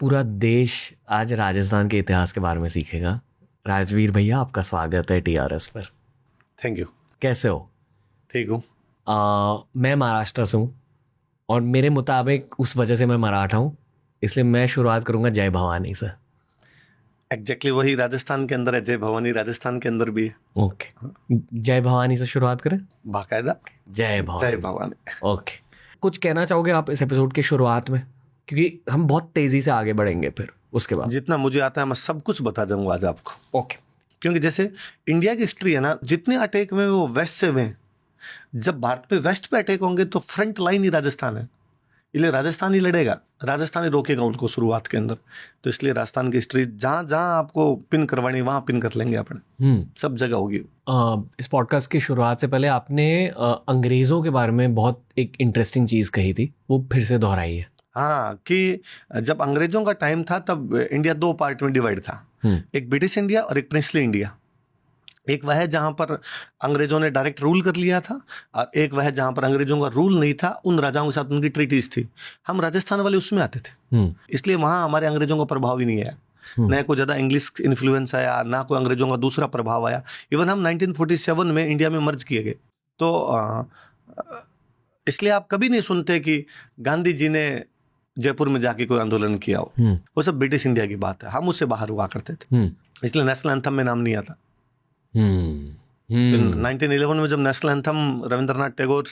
पूरा देश आज राजस्थान के इतिहास के बारे में सीखेगा। राजवीर भैया, आपका स्वागत है टीआरएस पर। Thank you. कैसे हो? ठीक हूँ। मैं महाराष्ट्र से हूँ और मेरे मुताबिक उस वजह से मैं मराठा हूँ, इसलिए मैं शुरुआत करूँगा जय भवानी से। एग्जैक्टली वही राजस्थान के अंदर है, जय भवानी राजस्थान के अंदर भी है। ओके, जय भवानी से शुरुआत करें। बाकायदा जय भवानी। जय भवानी। ओके, कुछ कहना चाहोगे आप इस एपिसोड की शुरुआत में? क्योंकि हम बहुत तेज़ी से आगे बढ़ेंगे फिर उसके बाद। जितना मुझे आता है मैं सब कुछ बता जाऊंगा आज आपको। ओके। क्योंकि जैसे इंडिया की हिस्ट्री है ना, जितने अटैक में वो वेस्ट से हुए, जब भारत पे वेस्ट पे अटैक होंगे तो फ्रंट लाइन ही राजस्थान है, इसलिए राजस्थान ही लड़ेगा, राजस्थान ही रोकेगा उनको शुरुआत के अंदर। तो इसलिए राजस्थान की हिस्ट्री जहाँ जहाँ आपको पिन करवानी वहाँ पिन कर लेंगे अपन, सब जगह होगी। इस पॉडकास्ट की शुरुआत से पहले आपने अंग्रेज़ों के बारे में बहुत एक इंटरेस्टिंग चीज़ कही थी, वो फिर से दोहराई है। हाँ, कि जब अंग्रेजों का टाइम था तब इंडिया दो पार्ट में डिवाइड था, एक ब्रिटिश इंडिया और एक प्रिंसली इंडिया। एक वह है जहाँ पर अंग्रेजों ने डायरेक्ट रूल कर लिया था, और एक वह है जहाँ पर अंग्रेजों का रूल नहीं था, उन राजाओं के साथ उनकी ट्रीटीज थी। हम राजस्थान वाले उसमें आते थे, इसलिए वहाँ हमारे अंग्रेजों का प्रभाव ही नहीं आया, न कोई ज़्यादा इंग्लिश इन्फ्लुएंस आया, ना कोई अंग्रेजों का दूसरा प्रभाव आया। इवन हम 1947 में इंडिया में मर्ज किए गए। तो इसलिए आप कभी नहीं सुनते कि गांधी जी ने जयपुर में जाके कोई आंदोलन किया हो, वो सब ब्रिटिश इंडिया की बात है, हम उससे बाहर हुआ करते थे, इसलिए नेशनल एंथम में नाम नहीं आता। 1911 में जब नेशनल एंथम रविंद्रनाथ टैगोर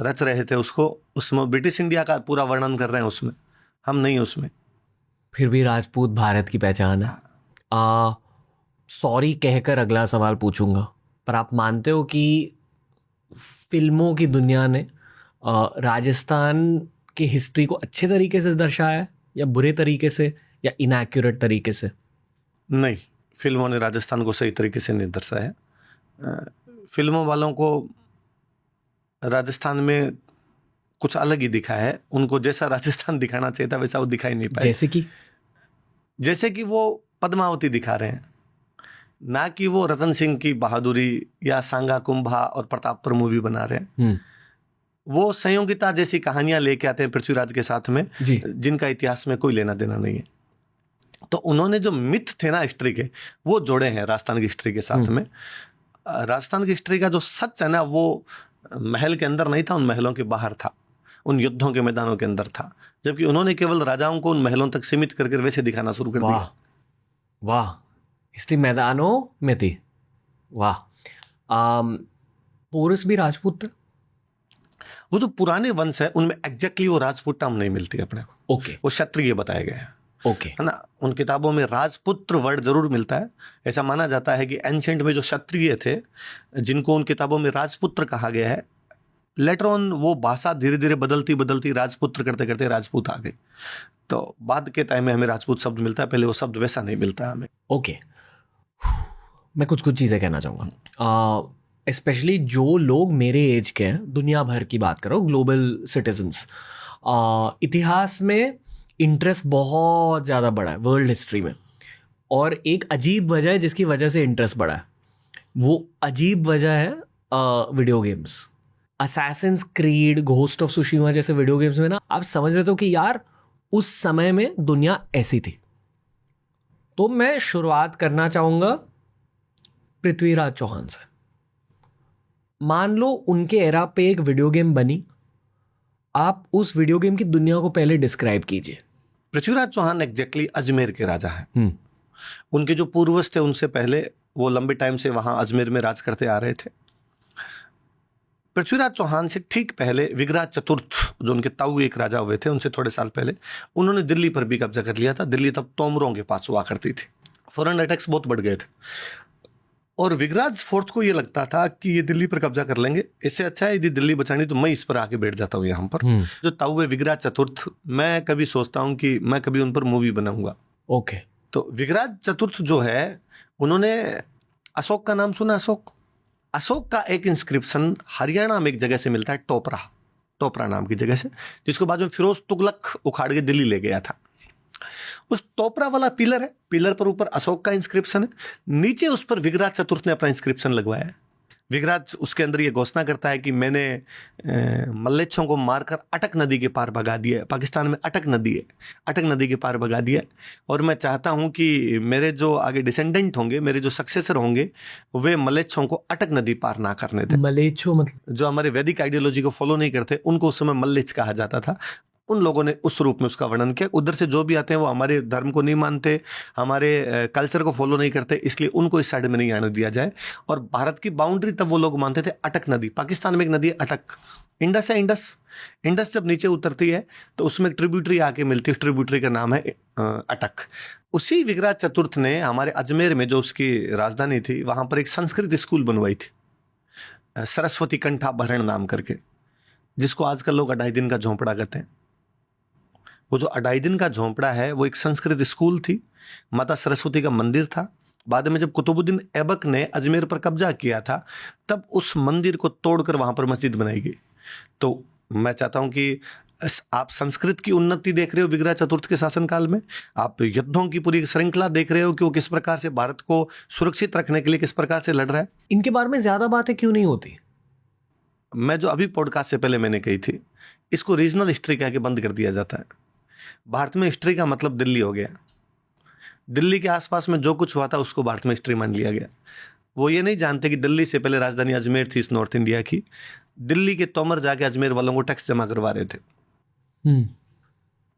रच रहे थे, उसको उसमें ब्रिटिश इंडिया का पूरा वर्णन कर रहे हैं, उसमें हम नहीं, उसमें फिर भी राजपूत भारत की पहचान है। सॉरी कहकर अगला सवाल पूछूंगा, पर आप मानते हो कि फिल्मों की दुनिया ने राजस्थान की हिस्ट्री को अच्छे तरीके से दर्शाया है या बुरे तरीके से या इनएक्यूरेट तरीके से? नहीं, फिल्मों ने राजस्थान को सही तरीके से नहीं दर्शाया। फिल्मों वालों को राजस्थान में कुछ अलग ही दिखा है, उनको जैसा राजस्थान दिखाना चाहिए था वैसा वो दिखाई नहीं पाए। जैसे कि वो पद्मावती दिखा रहे हैं, ना कि वो रतन सिंह की बहादुरी या सांगा कुंभा और प्रताप पर मूवी बना रहे हैं। वो संयोगिता जैसी कहानियां लेके आते हैं पृथ्वीराज के साथ में, जिनका इतिहास में कोई लेना देना नहीं है। तो उन्होंने जो मिथ थे ना हिस्ट्री के, वो जोड़े हैं राजस्थान की हिस्ट्री के साथ में। राजस्थान की हिस्ट्री का जो सच है ना, वो महल के अंदर नहीं था, उन महलों के बाहर था, उन युद्धों के मैदानों के अंदर था, जबकि उन्होंने केवल राजाओं को उन महलों तक सीमित करके वैसे दिखाना शुरू कर दिया। वाह, हिस्ट्री मैदानों में थी। वाह। पोरस भी राजपूत थे? वो जो पुराने वंश है उनमें एग्जैक्टली वो राजपूत टर्म नहीं मिलती अपने को। ओके। वो क्षत्रिय बताए गए हैं। ओके, है ना, उन किताबों में राजपुत्र वर्ड जरूर मिलता है। ऐसा माना जाता है कि एंशिएंट में जो क्षत्रिय थे, जिनको उन किताबों में राजपुत्र कहा गया है, लेटर ऑन वो भाषा धीरे धीरे बदलती बदलती राजपुत्र करते करते राजपूत आ गई। तो बाद के टाइम में हमें राजपूत शब्द मिलता है, पहले वो शब्द वैसा नहीं मिलता हमें। ओके, मैं कुछ चीज़ें कहना चाहूँगा, स्पेशली जो लोग मेरे एज के हैं, दुनिया भर की बात करो, ग्लोबल सिटीजन्स, इतिहास में इंटरेस्ट बहुत ज़्यादा बढ़ा है वर्ल्ड हिस्ट्री में, और एक अजीब वजह है जिसकी वजह से इंटरेस्ट बढ़ा है। वो अजीब वजह है video games. Assassin's creed, ghost of Tsushima जैसे वीडियो गेम्स में ना आप समझ रहे हो कि यार उस समय में दुनिया ऐसी थी। तो मैं शुरुआत करना चाहूँगा पृथ्वीराज चौहान से। मान लो उनके एरा पे एक वीडियो गेम बनी, आप उस वीडियो गेम की दुनिया को पहले डिस्क्राइब कीजिए। पृथ्वीराज चौहान एग्जैक्टली अजमेर के राजा हैं। उनके जो पूर्वज थे उनसे पहले वो लंबे टाइम से वहां अजमेर में राज करते आ रहे थे। पृथ्वीराज चौहान से ठीक पहले विग्राज चतुर्थ, जो उनके ताऊ एक राजा हुए थे, उनसे थोड़े साल पहले उन्होंने दिल्ली पर भी कब्जा कर लिया था। दिल्ली तब तोमरों के पास हुआ करती थी, फॉरेन अटैक्स बहुत बढ़ गए थे, और विग्राज फोर्थ को ये लगता था कि ये दिल्ली पर कब्जा कर लेंगे, इससे अच्छा है यदि दिल्ली बचानी तो मैं इस पर आके बैठ जाता हूँ यहाँ पर। जो ताऊ है विग्राज चतुर्थ, मैं कभी सोचता हूँ कि मैं कभी उन पर मूवी बनाऊंगा। ओके। तो विग्राज चतुर्थ जो है, उन्होंने अशोक का नाम सुना? अशोक का एक इंस्क्रिप्शन हरियाणा में एक जगह से मिलता है, टोपरा नाम की जगह से, जिसको बाद में फिरोज तुगलक उखाड़ के दिल्ली ले गया था। उस टोपरा वाला पिलर है, पिलर पर ऊपर अशोक का इंस्क्रिप्शन है, नीचे उस पर विग्राज चतुर्थ ने अपना इंस्क्रिप्शन लगवाया है। विगराज उसके अंदर ये घोषणा करता है कि मैंने मल्लेच्छों को मारकर अटक नदी के पार भगा दिया है। पाकिस्तान में अटक नदी है, अटक नदी के पार भगा दिया है। और मैं चाहता हूं कि मेरे जो आगे डिसेंडेंट होंगे, मेरे जो सक्सेसर होंगे, वे मल्लेच्छों को अटक नदी पार ना करने दें। मलेच्छो मतलब जो हमारे वैदिक आइडियोलॉजी को फॉलो नहीं करते, उनको उस समय मल्लिच कहा जाता था। उन लोगों ने उस रूप में उसका वर्णन किया। उधर से जो भी आते हैं वो हमारे धर्म को नहीं मानते, हमारे कल्चर को फॉलो नहीं करते, इसलिए उनको इस साइड में नहीं आने दिया जाए। और भारत की बाउंड्री तब वो लोग मानते थे अटक नदी। पाकिस्तान में एक नदी है अटक, इंडस है, इंडस। इंडस जब नीचे उतरती है तो उसमें एक ट्रिब्यूटरी आके मिलती है, उस ट्रिब्यूटरी का नाम है अटक। उसी विगराज चतुर्थ ने हमारे अजमेर में, जो उसकी राजधानी थी, वहां पर एक संस्कृत स्कूल बनवाई थी, सरस्वती कंठाभरण नाम करके, जिसको आजकल लोग 2.5 दिन का झोंपड़ा कहते हैं। वो जो 2.5 दिन का झोंपड़ा है वो एक संस्कृत स्कूल थी, माता सरस्वती का मंदिर था। बाद में जब कुतुबुद्दीन ऐबक ने अजमेर पर कब्जा किया था, तब उस मंदिर को तोड़कर वहां पर मस्जिद बनाई गई। तो मैं चाहता हूं कि आप संस्कृत की उन्नति देख रहे हो विग्रह चतुर्थ के शासनकाल में, आप युद्धों की पूरी श्रृंखला देख रहे हो कि वो किस प्रकार से भारत को सुरक्षित रखने के लिए किस प्रकार से लड़ रहा है। इनके बारे में ज्यादा बातें क्यों नहीं होती? मैं जो अभी पॉडकास्ट से पहले मैंने कही थी, इसको रीजनल हिस्ट्री कह के बंद कर दिया जाता है। भारत में हिस्ट्री का मतलब दिल्ली हो गया। दिल्ली के आसपास में जो कुछ हुआ था उसको भारत में हिस्ट्री मान लिया गया। वो ये नहीं जानते कि दिल्ली से पहले राजधानी अजमेर थी इस नॉर्थ इंडिया की। दिल्ली के तोमर जाके अजमेर वालों को टैक्स जमा करवा रहे थे।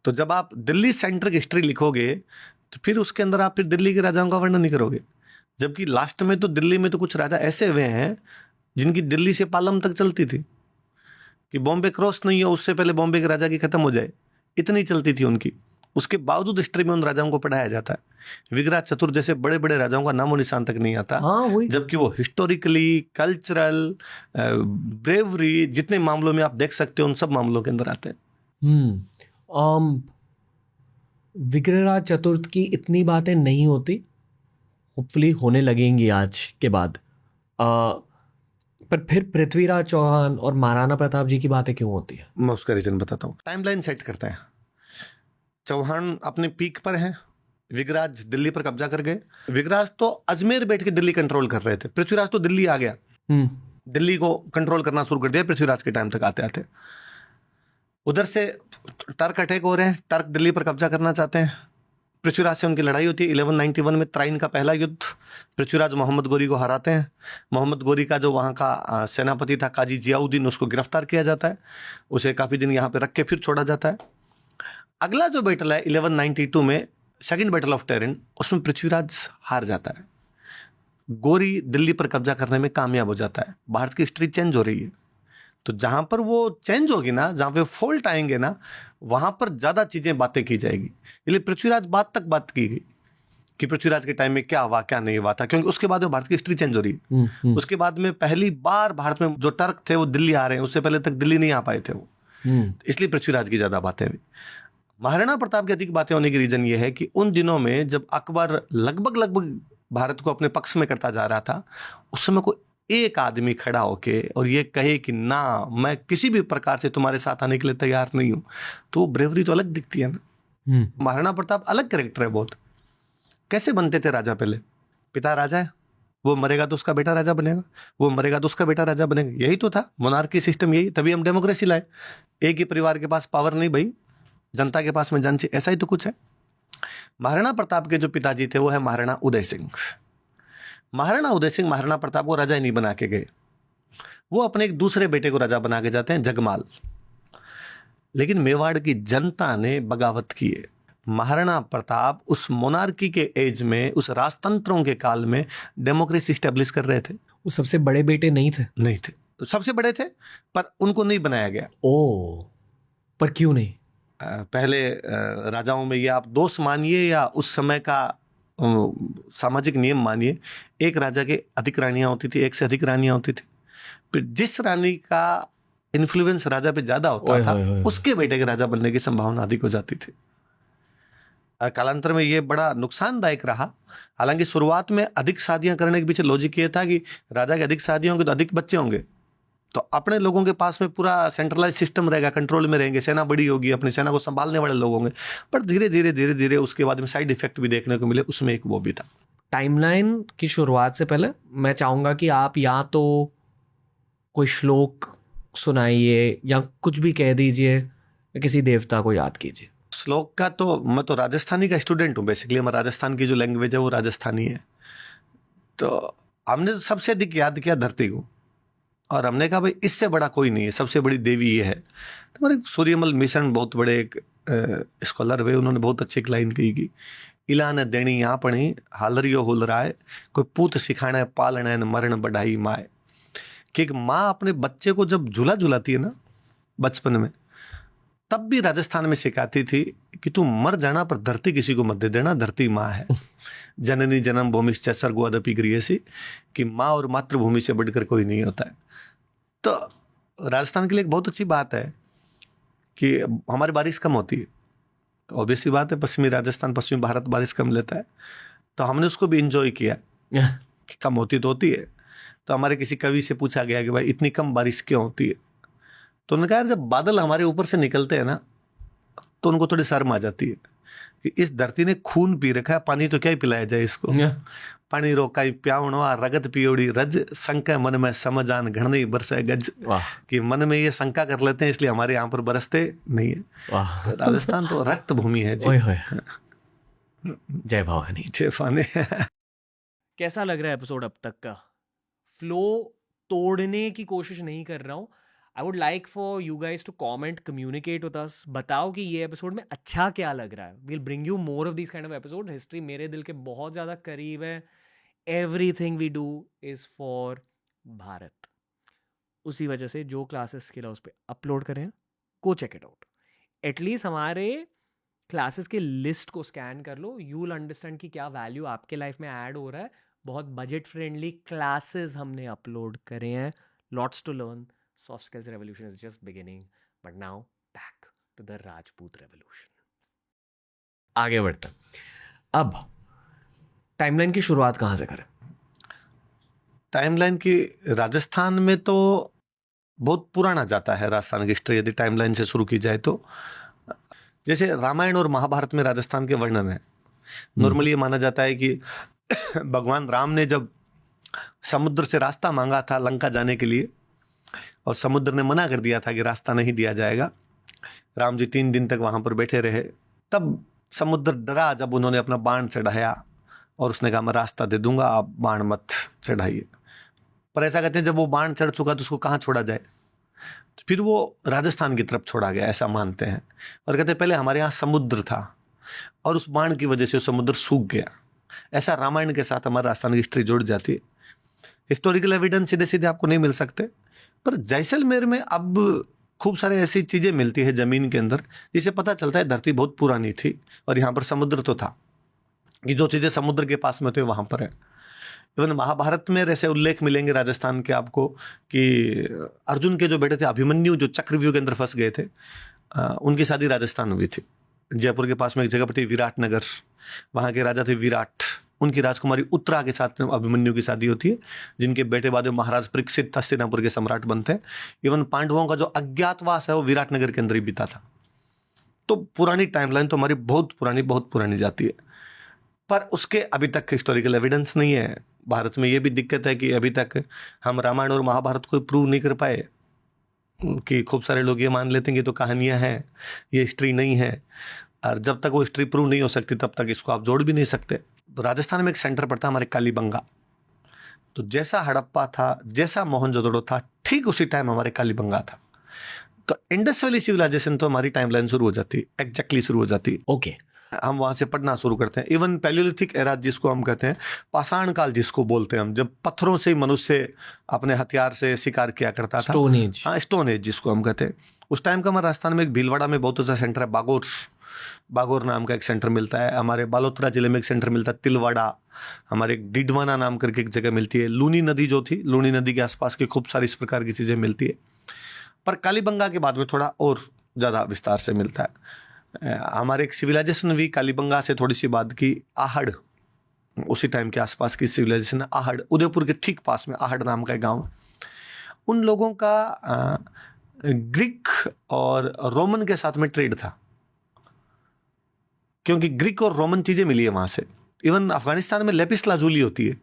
तो जब आप दिल्ली सेंट्रिक हिस्ट्री लिखोगे तो फिर उसके अंदर आप फिर दिल्ली के राजाओं का वर्णन नहीं करोगे। जबकि लास्ट में तो दिल्ली में तो कुछ राजा ऐसे हुए हैं जिनकी दिल्ली से पालम तक चलती थी कि बॉम्बे क्रॉस नहीं हो उससे पहले बॉम्बे के राजा की खत्म हो जाए, इतनी चलती थी उनकी। उसके बावजूद हिस्ट्री में उन राजाओं को पढ़ाया जाता है। विग्राज चतुर्थ जैसे बड़े बड़े राजाओं का नामो निशान तक नहीं आता। हाँ, जबकि वो हिस्टोरिकली, कल्चरल, ब्रेवरी, जितने मामलों में आप देख सकते हो उन सब मामलों के अंदर आते हैं। विग्रहराज चतुर्थ की इतनी बातें नहीं होती, होपफुली होने लगेंगी आज के बाद। पर फिर पृथ्वीराज चौहान और महाराणा प्रताप जी की बातें क्यों होती है? मैं उसका रीजन बताता हूँ। टाइमलाइन सेट करते हैं। चौहान अपने पीक पर हैं, विग्राज दिल्ली पर कब्जा कर गए। विग्राज तो अजमेर बैठ के दिल्ली कंट्रोल कर रहे थे, पृथ्वीराज तो दिल्ली आ गया, दिल्ली को कंट्रोल करना शुरू कर दिया पृथ्वीराज के टाइम तक आते आते। उधर से टर्क अटैक हो रहे हैं, टर्क दिल्ली पर कब्जा करना चाहते हैं। पृथ्वीराज से उनकी लड़ाई होती है 1191 में, त्राइन का पहला युद्ध। पृथ्वीराज मोहम्मद गोरी को हराते हैं। मोहम्मद गोरी का जो वहाँ का सेनापति था काजी जियाउद्दीन, उसको गिरफ्तार किया जाता है। उसे काफ़ी दिन यहाँ पे रख के फिर छोड़ा जाता है। अगला जो बैटल है 1192 में, सेकंड बैटल ऑफ टेरिन, उसमें पृथ्वीराज हार जाता है। गोरी दिल्ली पर कब्जा करने में कामयाब हो जाता है। भारत की हिस्ट्री चेंज हो रही है। तो जहां पर वो चेंज होगी ना, जहां पे फॉल्ट आएंगे ना, वहां पर ज्यादा चीजें बातें की जाएगी। इसलिए पृथ्वीराज बात की गई कि पृथ्वीराज के टाइम में क्या हुआ क्या नहीं हुआ था, क्योंकि उसके बाद में भारत की हिस्ट्री चेंज हो रही है। उसके बाद में पहली बार भारत में जो टर्क थे वो दिल्ली आ रहे हैं, उससे पहले तक दिल्ली नहीं आ पाए थे वो। इसलिए पृथ्वीराज की ज्यादा बातें हुई। महाराणा प्रताप की अधिक बातें होने की रीजन ये है कि उन दिनों में जब अकबर लगभग भारत को अपने पक्ष में करता जा रहा था, उस समय कोई एक आदमी खड़ा होके और ये कहे कि ना, मैं किसी भी प्रकार से तुम्हारे साथ आने के लिए तैयार नहीं हूं, तो ब्रेवरी तो अलग दिखती है ना। महाराणा प्रताप अलग कैरेक्टर है बहुत। कैसे बनते थे राजा? पहले पिता राजा है, वो मरेगा तो उसका बेटा राजा बनेगा, वो मरेगा तो उसका बेटा राजा बनेगा। यही तो था मोनार्की सिस्टम, यही। तभी हम डेमोक्रेसी लाए। एक ही परिवार के पास पावर नहीं भाई, जनता के पास में जन चाहिए, ऐसा ही तो कुछ है। महाराणा प्रताप के जो पिताजी थे वो है महाराणा उदय सिंह। महाराणा उदय सिंह महाराणा प्रताप को राजा ही नहीं बना के गए, वो अपने एक दूसरे बेटे को राजा बना के जाते हैं, जगमाल। लेकिन मेवाड़ की जनता ने बगावत की है। महाराणा प्रताप उस मोनार्की के एज में, उस राजतंत्रों के काल में डेमोक्रेसी स्टेब्लिश कर रहे थे। वो सबसे बड़े बेटे नहीं थे? नहीं थे, सबसे बड़े थे पर उनको नहीं बनाया गया। ओ, पर क्यों नहीं? पहले राजाओं में ये आप दोष मानिए या उस समय का सामाजिक नियम मानिए, एक राजा के अधिक रानियां होती थी, एक से अधिक रानियां होती थी। फिर जिस रानी का इन्फ्लुएंस राजा पे ज्यादा होता था, उसके बेटे के राजा बनने की संभावना अधिक हो जाती थी। कालांतर में ये बड़ा नुकसानदायक रहा। हालांकि शुरुआत में अधिक शादियां करने के पीछे लॉजिक ये था कि राजा के अधिक शादियां होंगी तो अधिक बच्चे होंगे, तो अपने लोगों के पास में पूरा सेंट्रलाइज सिस्टम रहेगा, कंट्रोल में रहेंगे, सेना बड़ी होगी, अपनी सेना को संभालने वाले लोग होंगे। पर धीरे धीरे उसके बाद में साइड इफेक्ट भी देखने को मिले, उसमें एक वो भी था। टाइमलाइन की शुरुआत से पहले मैं चाहूँगा कि आप या तो कोई श्लोक सुनाइए या कुछ भी कह दीजिए, या किसी देवता को याद कीजिए। श्लोक का तो मैं तो राजस्थानी का स्टूडेंट हूँ बेसिकली, हमारा राजस्थान की जो लैंग्वेज है वो राजस्थानी है। तो हमने सबसे अधिक याद किया धरती को, और हमने कहा भाई इससे बड़ा कोई नहीं है, सबसे बड़ी देवी ये है। तो हमारे सूर्यमल मिशन बहुत बड़े एक स्कॉलर हुए, उन्होंने बहुत अच्छी एक लाइन कही कि इला न देणी यहाँ पढ़ी हालरियो हुल राय, कोई पूत सिखाना पालना न मरण बढ़ाई माए। कि एक माँ अपने बच्चे को जब झूला झुलाती है ना बचपन में, तब भी राजस्थान में सिखाती थी कि तू मर जाना पर धरती किसी को मत दे देना, धरती माँ है। जननी जन्म भूमि से स्वर्गवादपि गृहसी, कि माँ और मातृभूमि से बढ़कर कोई नहीं होता है। तो राजस्थान के लिए एक बहुत अच्छी बात है कि हमारी बारिश कम होती है, ऑब्वियसली बात है, पश्चिमी राजस्थान पश्चिमी भारत बारिश कम लेता है, तो हमने उसको भी इंजॉय किया कि कम होती तो होती है। तो हमारे किसी कवि से पूछा गया कि भाई इतनी कम बारिश क्यों होती है, तो उन्होंने कहा यार जब बादल हमारे ऊपर से निकलते हैं ना तो उनको थोड़ी शर्म आ जाती है कि इस धरती ने खून पी रखा है, पानी तो क्या ही पिलाया जाए इसको। पानी रोकाई प्यावणवा रगत पियोड़ी रज, शंका मन में समझान घण नहीं बरसाए गज। कि मन में ये शंका कर लेते हैं इसलिए हमारे यहाँ पर बरसते नहीं है। तो राजस्थान तो रक्त भूमि है जी। जय भवानी। जय भवानी। कैसा लग रहा है एपिसोड अब तक का? फ्लो तोड़ने की कोशिश नहीं कर रहा हूँ। I would like for you guys to comment, communicate with us, बताओ कि ये एपिसोड में अच्छा क्या लग रहा है। We'll bring you more of this kind of episode. History मेरे दिल के बहुत ज़्यादा करीब है। Everything we do is for Bharat. उसी वजह से जो क्लासेस के लिए उस पर अपलोड करें, go check it out. At least हमारे क्लासेस के लिस्ट को स्कैन कर लो, यू विल अंडरस्टैंड कि क्या वैल्यू आपके लाइफ में ऐड हो रहा है। बहुत बजट फ्रेंडली क्लासेस हमने अपलोड करे हैं। Lots to learn. Soft skills revolution is just beginning, but now back to the Rajput revolution. आगे बढ़ते हैं। अब टाइमलाइन की शुरुआत कहाँ से करें? टाइमलाइन की राजस्थान में तो बहुत पुराना जाता है राजस्थान की हिस्ट्री, यदि टाइमलाइन से शुरू की जाए तो। जैसे रामायण और महाभारत में राजस्थान के वर्णन है। नॉर्मली ये माना जाता है कि भगवान राम ने जब समुद्र से रास्ता मांगा था लंका जाने के लिए, और समुद्र ने मना कर दिया था कि रास्ता नहीं दिया जाएगा, राम जी 3 दिन तक वहां पर बैठे रहे, तब समुद्र डरा जब उन्होंने अपना बाण चढ़ाया और उसने कहा मैं रास्ता दे दूंगा, आप बाण मत चढ़ाइए। पर ऐसा कहते हैं जब वो बाण चढ़ चुका तो उसको कहाँ छोड़ा जाए, तो फिर वो राजस्थान की तरफ छोड़ा गया, ऐसा मानते हैं। और कहते हैं पहले हमारे यहाँ समुद्र था और उस बाण की वजह से समुद्र सूख गया। ऐसा रामायण के साथ हमारे राजस्थान की हिस्ट्री जुड़ जाती है। हिस्टोरिकल एविडेंस सीधे सीधे आपको नहीं मिल सकते, पर जैसलमेर में अब खूब सारे ऐसी चीजें मिलती है जमीन के अंदर जिससे पता चलता है धरती बहुत पुरानी थी और यहाँ पर समुद्र तो था, कि जो चीजें समुद्र के पास में होती है वहां पर है। इवन महाभारत में ऐसे उल्लेख मिलेंगे राजस्थान के आपको कि अर्जुन के जो बेटे थे अभिमन्यु, जो चक्रव्यूह के अंदर फंस गए थे, उनकी शादी राजस्थान हुई थी। जयपुर के पास में एक जगह पर थी विराटनगर, वहां के राजा थे विराट, उनकी राजकुमारी उत्तरा के साथ अभिमन्यु की शादी होती है, जिनके बेटे बाद में महाराज परीक्षित हस्तिनापुर के सम्राट बनते हैं। इवन पांडवों का जो अज्ञातवास है वो विराटनगर के अंदर ही बीता था। तो पुरानी टाइमलाइन तो हमारी बहुत पुरानी जाती है, पर उसके अभी तक हिस्टोरिकल एविडेंस नहीं है। भारत में ये भी दिक्कत है कि अभी तक हम रामायण और महाभारत को प्रूव नहीं कर पाए, कि खूब सारे लोग ये मान लेते हैं कि तो कहानियां हैं, ये हिस्ट्री नहीं है, और जब तक वो हिस्ट्री प्रूव नहीं हो सकती तब तक इसको आप जोड़ भी नहीं सकते। तो राजस्थान में एक सेंटर पड़ता है हमारे कालीबंगा, तो जैसा हड़प्पा था, जैसा मोहनजोदड़ो था, ठीक उसी टाइम हमारे कालीबंगा था। तो इंडस वैली सिविलाइजेशन तो हमारी टाइमलाइन शुरू हो जाती, एग्जैक्टली शुरू हो जाती। ओके, हम वहां से पढ़ना शुरू करते हैं। इवन पैलियोलिथिक एरा जिसको हम कहते हैं, पाषाण काल जिसको बोलते हैं हम, जब पत्थरों से मनुष्य अपने हथियार से शिकार किया करता था, स्टोन एज। हाँ, स्टोन एज जिसको हम कहते हैं, उस टाइम का हमारे राजस्थान में एक भीलवाड़ा में बहुत अच्छा सेंटर है, बागोर नाम का एक सेंटर मिलता है। हमारे बालोतरा जिले में एक सेंटर मिलता है तिलवाड़ा, हमारे एक डिडवाना नाम करके एक जगह मिलती है। लूनी नदी जो थी, लूनी नदी के आसपास की खूब सारी इस प्रकार की चीजें मिलती है, पर कालीबंगा के बाद में थोड़ा और ज्यादा विस्तार से मिलता है। हमारे एक सिविलाइजेशन भी कालीबंगा से थोड़ी सी बाद की, आहड़, उसी टाइम के आसपास की सिविलाइजेशन आहड़, उदयपुर के ठीक पास में आहड़ नाम का एक गाँव। उन लोगों का ग्रीक और रोमन के साथ में ट्रेड था, क्योंकि ग्रीक और रोमन चीजें मिली है वहां से। इवन अफगानिस्तान में लेपिस लाजूली होती है,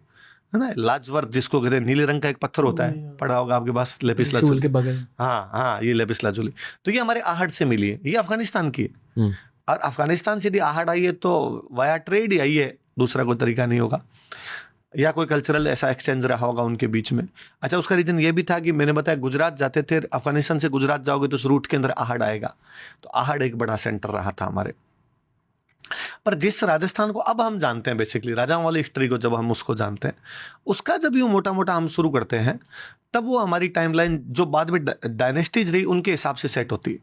है ना, लाजवर्थ जिसको कहते हैं, नीले रंग का एक पत्थर होता है, पड़ा होगा आपके पास, लेपिस शूल लाजुली के बगल। हाँ हाँ, ये लेपिस लाजुली, तो ये हमारे आहट से मिली है, ये अफगानिस्तान की है। और अफगानिस्तान से यदि आहट आई है तो वाया ट्रेड ही आई है, दूसरा कोई तरीका नहीं होगा, या कोई कल्चरल ऐसा एक्सचेंज रहा होगा उनके बीच में। अच्छा, उसका रीजन ये भी था कि मैंने बताया गुजरात जाते थे, अफगानिस्तान से गुजरात जाओगे तो उस रूट के अंदर आहट आएगा, तो आहट एक बड़ा सेंटर रहा था हमारे। पर जिस राजस्थान को अब हम जानते हैं, बेसिकली राजाओं वाली हिस्ट्री को जब हम उसको जानते हैं, उसका जब यूँ मोटा मोटा हम शुरू करते हैं, तब वो हमारी टाइमलाइन जो बाद में डायनेस्टीज रही उनके हिसाब से सेट होती है।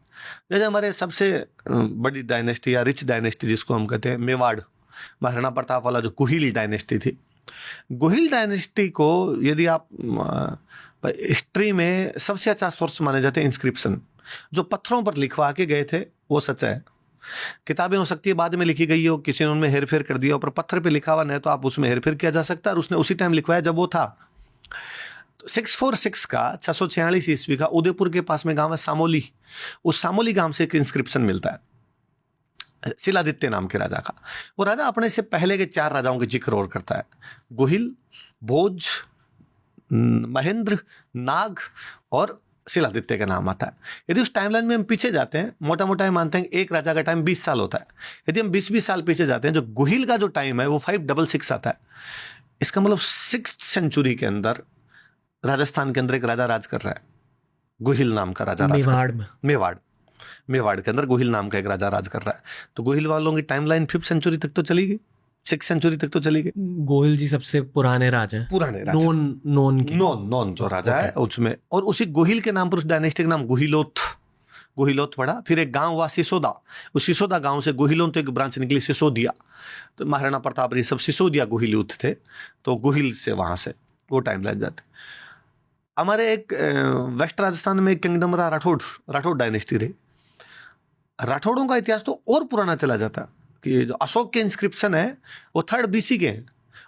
जैसे हमारे सबसे बड़ी डायनेस्टी या रिच डायनेस्टी जिसको हम कहते हैं, मेवाड़, महाराणा प्रताप वाला जो गुहिल डायनेस्टी थी, गुहिल डायनेस्टी को यदि आप हिस्ट्री में सबसे अच्छा सोर्स माने जाते हैं इंस्क्रिप्शन, जो पत्थरों पर लिखवा के गए थे वो सच्चा है। किताबें हो सकती है बाद में लिखी गई हो, किसी ने उनमें हेरफेर कर दिया, पर पत्थर पे लिखा हुआ नहीं तो आप उसमें हेरफेर किया जा सकता है, और उसने उसी टाइम लिखवाया जब वो था। 646 का 646 ईस्वी का उदयपुर के पास में गांव है सामोली, उस सामोली गांव से एक इंस्क्रिप्शन मिलता है शिलादित्य नाम के राजा का। वो राजा अपने से पहले के 4 राजाओं के जिक्र और करता है, गुहिल, भोज, महेंद्र, नाग और शिलादित्य का नाम आता है। यदि उस टाइमलाइन में हम पीछे जाते हैं, मोटा मोटा हम मानते हैं एक राजा का टाइम 20 साल होता है, यदि हम 20-20 साल पीछे जाते हैं, जो गुहिल का जो टाइम है वो 566 आता है। इसका मतलब 6th सेंचुरी के अंदर राजस्थान के अंदर एक राजा राज कर रहा है, गुहिल नाम का राजा राज कर रहा है। मेवाड़ के अंदर गुहिल नाम का एक राजा राज कर रहा है। तो गुहिल वालों की टाइमलाइन 5th सेंचुरी तक तो चली गई, 6th सेंचुरी तक तो चली गई। गोहिल जी सबसे पुराने राजा हैं, पुराने राजा, नॉन जो राजा है उसमें, और उसी गुहिल के नाम पर उस डायनेस्टी का नाम गुहिलोथ पड़ा। फिर एक गांव हुआ सिसोदा, उस सिसोदा गांव से गुहिलों तो एक ब्रांच निकली सिसोदिया, तो महाराणा प्रताप ये सब सिसोदिया गुहिलूथ थे, तो गुहिल से वहां से वो टाइम लग जाते। हमारे एक वेस्ट राजस्थान में एक किंगडम रहा राठौड़ डायनेस्टी रही। राठौड़ों का इतिहास तो और पुराना चला जाता कि जो अशोक के इंस्क्रिप्शन है वो 3rd BC के हैं,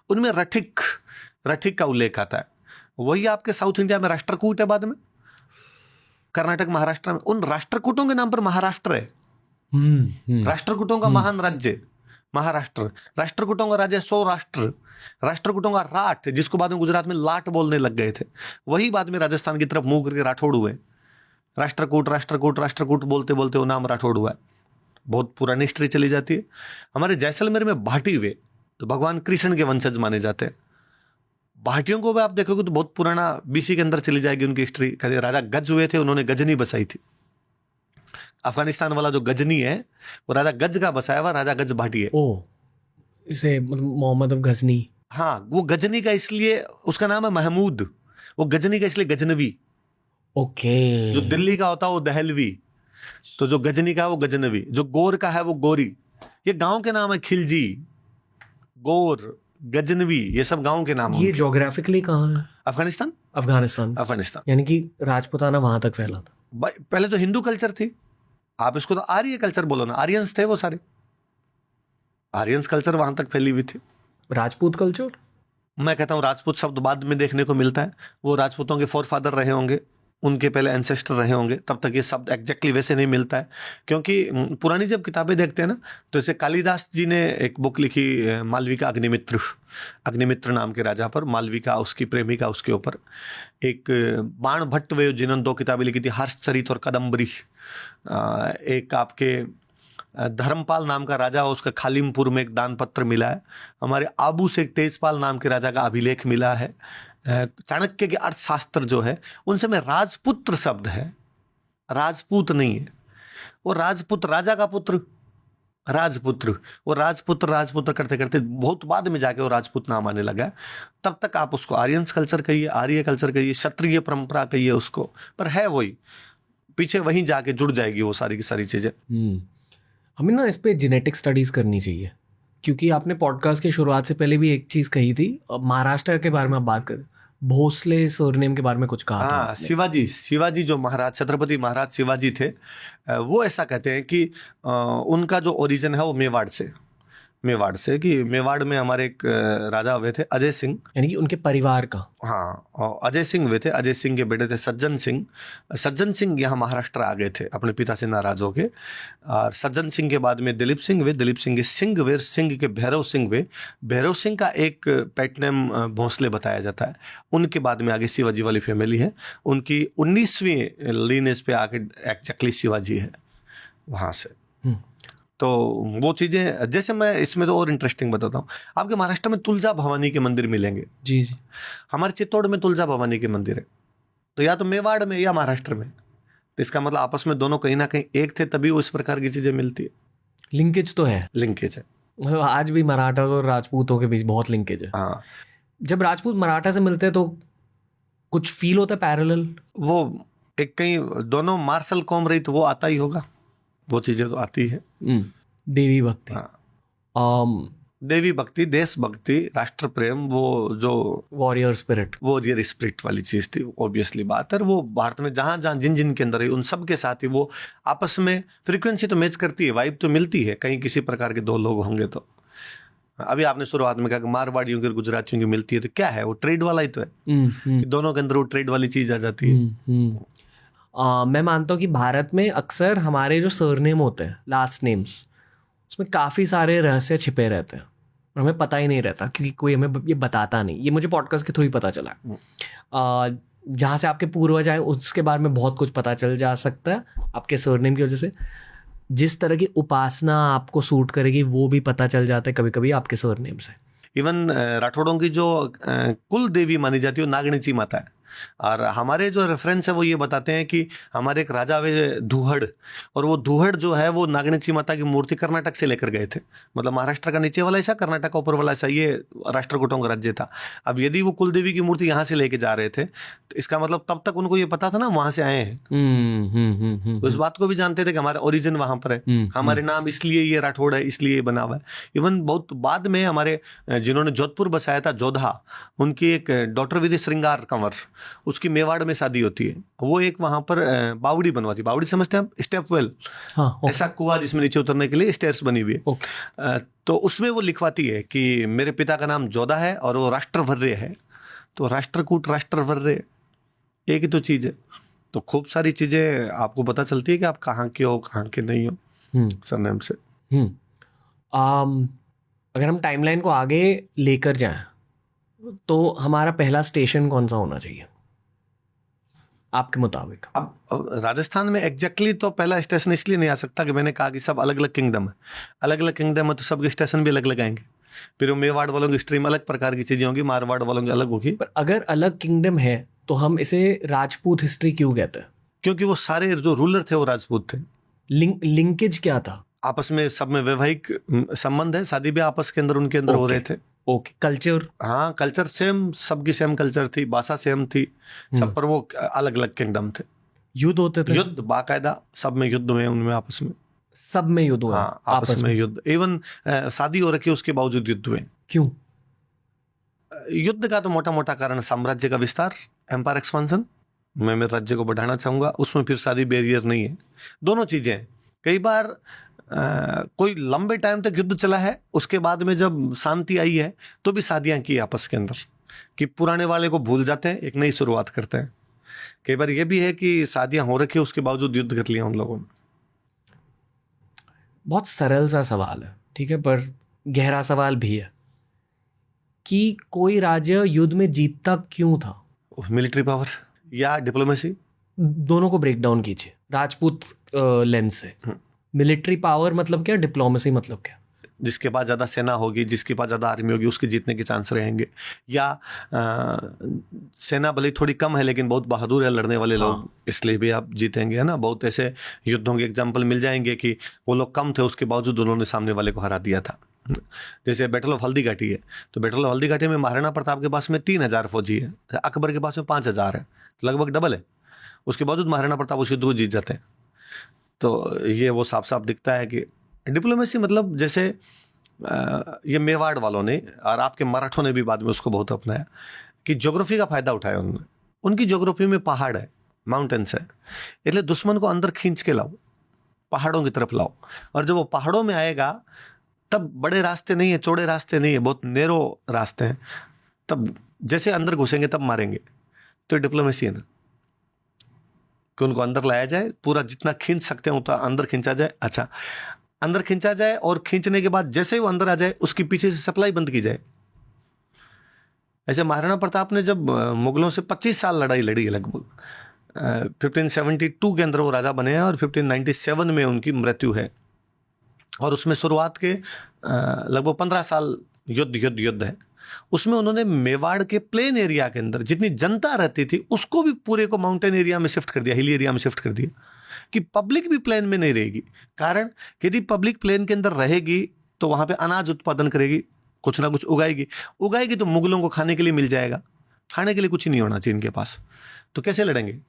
उनमें रठिक का उल्लेख आता है। वही आपके साउथ इंडिया में राष्ट्रकूट है, बाद में कर्नाटक महाराष्ट्र में उन राष्ट्रकूटों के नाम पर महाराष्ट्र है। राष्ट्रकूटों का महान राज्य महाराष्ट्र, राष्ट्रकूटों का राज्य सौराष्ट्र, राष्ट्रकूटों का राठ, जिसको बाद में गुजरात में लाट बोलने लग गए थे, वही बाद में राजस्थान की तरफ मुंह करके राठौड़ हुए। राष्ट्रकूट बोलते बोलते वो नाम राठौड़ हुआ है। बहुत पुरानी हिस्ट्री चली जाती है। हमारे जैसलमेर में भाटी हुए तो भगवान कृष्ण के वंशज माने जाते हैं। भाटियों को भी आप देखोगे तो बहुत पुराना BC के अंदर चली जाएगी उनकी हिस्ट्री। राजा गज हुए थे, उन्होंने गजनी बसाई थी। अफगानिस्तान वाला जो गजनी है वो राजा गज का बसाया हुआ राजा गज भाटी है। इसे मतलब मोहम्मद ऑफ गजनी। हाँ, वो गजनी का इसलिए उसका नाम है महमूद, वो गजनी का इसलिए गजनवी। ओके। जो दिल्ली का होता है वो दहलवी, तो जो गजनी का है वो गजनवी, जो गोर का है वो गोरी। ये गांव के नाम है, खिलजी, गोर, गजनवी, ये सब गांव के नाम। ये ज्योग्राफिकली कहाँ है? अफगानिस्तान, यानी कि राजपूताना वहां तक फैला था। पहले तो हिंदू कल्चर थी, आप इसको तो आर्य कल्चर बोलो ना, आर्यंस थे वो सारे, आर्यंस कल्चर वहां तक फैली हुई थी। राजपूत कल्चर, मैं कहता हूँ राजपूत शब्द बाद में देखने को मिलता है, वो राजपूतों के फोरफादर रहे होंगे, उनके पहले एंसेस्टर रहे होंगे, तब तक ये शब्द एग्जैक्टली वैसे नहीं मिलता है। क्योंकि पुरानी जब किताबें देखते हैं ना, तो जैसे कालिदास जी ने एक बुक लिखी मालविका अग्निमित्र नाम के राजा पर, मालविका उसकी प्रेमिका, उसके ऊपर एक बाण भट्ट वे जिन्होंने 2 किताबें लिखी थी, हर्षचरित और कदम्बरी। एक आपके धर्मपाल नाम का राजा, उसका खालिमपुर में एक दान पत्र मिला है। हमारे आबू से एक तेजपाल नाम के राजा का अभिलेख मिला है। चाणक्य के अर्थशास्त्र जो है उनसे में राजपुत्र शब्द है, राजपूत नहीं है। वो राजपुत, राजा का पुत्र, राजपुत्र, वो राजपुत्र करते करते बहुत बाद में जाके वो राजपूत नाम आने लगा। तब तक आप उसको आर्यंस कल्चर कहिए, आर्य कल्चर कहिए, क्षत्रिय परंपरा कहिए उसको, पर है वही, पीछे वहीं जाके जुड़ जाएगी वो सारी की सारी चीजें। हमें ना इस पे जेनेटिक स्टडीज करनी चाहिए, क्योंकि आपने पॉडकास्ट की शुरुआत से पहले भी एक चीज़ कही थी, महाराष्ट्र के बारे में आप बात करें, भोसले सरनेम के बारे में कुछ कहा। हाँ, शिवाजी जो महाराज, छत्रपति महाराज शिवाजी थे, वो ऐसा कहते हैं कि उनका जो ओरिजिन है वो मेवाड़ से, मेवाड़ से, कि मेवाड़ में हमारे एक राजा हुए थे अजय सिंह, यानी कि उनके परिवार का। हाँ, और अजय सिंह हुए थे, अजय सिंह के बेटे थे सज्जन सिंह। सज्जन सिंह यहाँ महाराष्ट्र आ गए थे अपने पिता से नाराज होके, और सज्जन सिंह के बाद में दिलीप सिंह हुए, दिलीप सिंह के सिंह हुए, सिंह के भैरव सिंह हुए। भैरव सिंह का एक पेट नेम भोंसले बताया जाता है। उनके बाद में आगे शिवाजी वाली फैमिली है, उनकी 19वीं लीनेज पे आके एग्जैक्टली शिवाजी है वहाँ से। तो वो चीज़ें, जैसे मैं इसमें तो और इंटरेस्टिंग बताता हूँ, आपके महाराष्ट्र में तुलजा भवानी के मंदिर मिलेंगे। जी जी। हमारे चित्तौड़ में तुलजा भवानी के मंदिर है, तो या तो मेवाड़ में या महाराष्ट्र में, तो इसका मतलब आपस में दोनों कहीं ना कहीं एक थे, तभी वो इस प्रकार की चीज़ें मिलती है। लिंकेज तो है, लिंकेज है। मतलब आज भी मराठा और राजपूतों के बीच बहुत लिंकेज है। हाँ, जब राजपूत मराठा से मिलते हैं तो कुछ फील होता है पैरेलल? वो एक कहीं दोनों मार्शल कौम रही तो वो आता ही होगा, वो चीज़ें तो आती है। देवी भक्ति, देवी भक्ति, देशभक्ति, राष्ट्र प्रेम, वो जो वॉरियर स्पिरिट, वॉरियर स्पिरिट वाली चीज़ थी, ऑब्वियसली बात है। वो भारत में जहाँ जहाँ जिन जिन के अंदर है, उन सब के साथ ही वो आपस में फ्रीक्वेंसी तो मैच करती है, वाइब तो मिलती है। कहीं किसी प्रकार के दो लोग होंगे तो, अभी आपने शुरुआत में कहा कि मारवाड़ियों की गुजरातियों की मिलती है, तो क्या है वो? ट्रेड वाला ही तो है कि दोनों के अंदर वो ट्रेड वाली चीज़ आ जाती है। मैं मानता हूँ कि भारत में अक्सर हमारे जो सरनेम होते हैं, लास्ट नेम्स, उसमें काफ़ी सारे रहस्य छिपे रहते हैं और हमें पता ही नहीं रहता, क्योंकि कोई हमें ये बताता नहीं। ये मुझे पॉडकास्ट के थ्रू ही पता चला। जहाँ से आपके पूर्वज आए उसके बारे में बहुत कुछ पता चल जा सकता है आपके सरनेम की वजह से। जिस तरह की उपासना आपको सूट करेगी वो भी पता चल जाता है कभी कभी आपके सरनेम से। इवन राठौड़ों की जो कुल देवी मानी जाती है वो नागणीची माता है, और हमारे जो रेफरेंस है वो ये बताते हैं कि हमारे एक राजा हुए धूहड़, और वो धूहड़ जो है वो नागणीची माता की मूर्ति कर्नाटक से लेकर गए थे। मतलब महाराष्ट्र का नीचे वाला हिस्सा, कर्नाटक का ऊपर वाला हिस्सा, ये राष्ट्रकूटों का राज्य था। अब यदि वो कुल देवी की मूर्ति यहाँ से लेके जा रहे थे, तो इसका मतलब तब तक उनको ये पता था ना वहां से आए हैं। उस बात को भी जानते थे कि हमारा ओरिजिन वहां पर है, हमारे नाम इसलिए ये राठौड़ है, इसलिए ये बना हुआ है। इवन बहुत बाद में हमारे जिन्होंने जोधपुर बसाया था, जोधा, उनकी एक डॉक्टर विधि श्रृंगार कंवर, उसकी मेवाड़ में शादी होती है। वो एक वहां पर बावड़ी बनवाती, बावड़ी समझते हैं आप? स्टेप वेल, ऐसा कुआं जिसमें नीचे उतरने के लिए स्टेयर्स बनी हुई है। तो उसमें वो लिखवाती है कि मेरे पिता का नाम जोधा है और वो राष्ट्रवर्य है। तो राष्ट्रकूट, राष्ट्रवर्य एक ही तो चीज है। तो खूब सारी चीजें आपको पता चलती है कि आप कहाँ के हो, कहाँ के नहीं हो सरनेम से। अगर हम टाइमलाइन को आगे लेकर जाएं तो हमारा पहला स्टेशन कौन सा होना चाहिए आपके मुताबिक? अब राजस्थान में एग्जैक्टली तो पहला स्टेशन इसलिए नहीं आ सकता कि मैंने कहा कि सब अलग अलग किंगडम है, अलग अलग किंगडम है तो सबके स्टेशन भी अलग अलग आएंगे। फिर मेवाड़ वालों की स्ट्रीम अलग प्रकार की चीजें होंगी, मारवाड़ वालों की अलग होगी। पर अगर अलग किंगडम है तो हम इसे राजपूत हिस्ट्री क्यों कहते हैं? क्योंकि वो सारे जो रूलर थे वो राजपूत थे। लिंकेज क्या था? आपस में सब में वैवाहिक संबंध है, शादी भी आपस के अंदर उनके अंदर हो रहे थे। ओके, कल्चर, हाँ कल्चर सेम, सबकी सेम कल्चर थी, भाषा सेम थी सब, पर वो अलग अलग किंगडम थे। युद्ध होते थे? युद्ध बाकायदा, सब में युद्ध हुए उनमें आपस में, सब में युद्ध हुआ? हाँ, आपस में युद्ध। इवन शादी हो रखी उसके बावजूद युद्ध हुए। क्यों? युद्ध का तो मोटा मोटा कारण साम्राज्य का विस्तार, एम्पायर एक्सपांशन, मैं मेरे राज्य को बढ़ाना चाहूंगा, उसमें फिर शादी बैरियर नहीं है। दोनों चीजें हैं। कई बार कोई लंबे टाइम तक युद्ध चला है, उसके बाद में जब शांति आई है तो भी शादियां की आपस के अंदर, कि पुराने वाले को भूल जाते हैं, एक नई शुरुआत करते हैं। कई बार ये भी है कि शादियां हो रखी है उसके बावजूद युद्ध कर लिया उन लोगों ने। बहुत सरल सा सवाल है, ठीक है, पर गहरा सवाल भी है कि कोई राज्य युद्ध में जीतता क्यों था? मिलिट्री पावर या डिप्लोमेसी? दोनों को ब्रेक डाउन कीजिए राजपूत लेंस से। मिलिट्री पावर मतलब क्या, डिप्लोमेसी मतलब क्या? जिसके पास ज़्यादा सेना होगी, जिसके पास ज़्यादा आर्मी होगी, उसके जीतने के चांस रहेंगे। या सेना भले थोड़ी कम है लेकिन बहुत बहादुर है लड़ने वाले लोग, इसलिए भी आप जीतेंगे, है ना। बहुत ऐसे युद्धों के एग्जाम्पल मिल जाएंगे कि वो लोग कम थे, उसके बावजूद उन्होंने सामने वाले को हरा दिया था। जैसे बैटल ऑफ हल्दी घाटी है, तो बैटल ऑफ हल्दी घाटी में महाराणा प्रताप के पास में 3000 फौजी है, अकबर के पास में 5000 है, लगभग डबल है। उसके बावजूद महाराणा प्रताप उस युद्ध को जीत जाते हैं। तो ये वो साफ साफ दिखता है कि डिप्लोमेसी मतलब, जैसे ये मेवाड़ वालों ने और आपके मराठों ने भी बाद में उसको बहुत अपनाया कि ज्योग्राफी का फायदा उठाया उन्होंने। उनकी ज्योग्राफी में पहाड़ है, माउंटेन्स है, इसलिए दुश्मन को अंदर खींच के लाओ, पहाड़ों की तरफ लाओ, और जब वो पहाड़ों में आएगा तब बड़े रास्ते नहीं है, चौड़े रास्ते नहीं है, बहुत नेरो रास्ते हैं। तब जैसे अंदर घुसेंगे तब मारेंगे। तो डिप्लोमेसी है ना, कि उनको अंदर लाया जाए, पूरा जितना खींच सकते हैं उतना अंदर खींचा जाए। अच्छा, अंदर खींचा जाए और खींचने के बाद जैसे ही वो अंदर आ जाए उसकी पीछे से सप्लाई बंद की जाए। ऐसे महाराणा प्रताप ने जब मुगलों से 25 साल लड़ाई लड़ी है लगभग, 1572 के अंदर वो राजा बने हैं और 1597 में उनकी मृत्यु है। और उसमें शुरुआत के लगभग 15 साल युद्ध है। उसमें उन्होंने मेवाड़ के प्लेन एरिया के अंदर जितनी जनता रहती थी उसको भी पूरे को माउंटेन एरिया में शिफ्ट कर दिया, हिल एरिया में शिफ्ट कर दिया, कि पब्लिक भी प्लेन में नहीं रहेगी। कारण कि यदि पब्लिक प्लेन के अंदर रहेगी तो वहां पे अनाज उत्पादन करेगी, कुछ ना कुछ उगाएगी तो मुगलों को खाने के लिए मिल जाएगा। खाने के लिए कुछ ही नहीं होना चाहिए इनके पास, तो कैसे लड़ेंगे?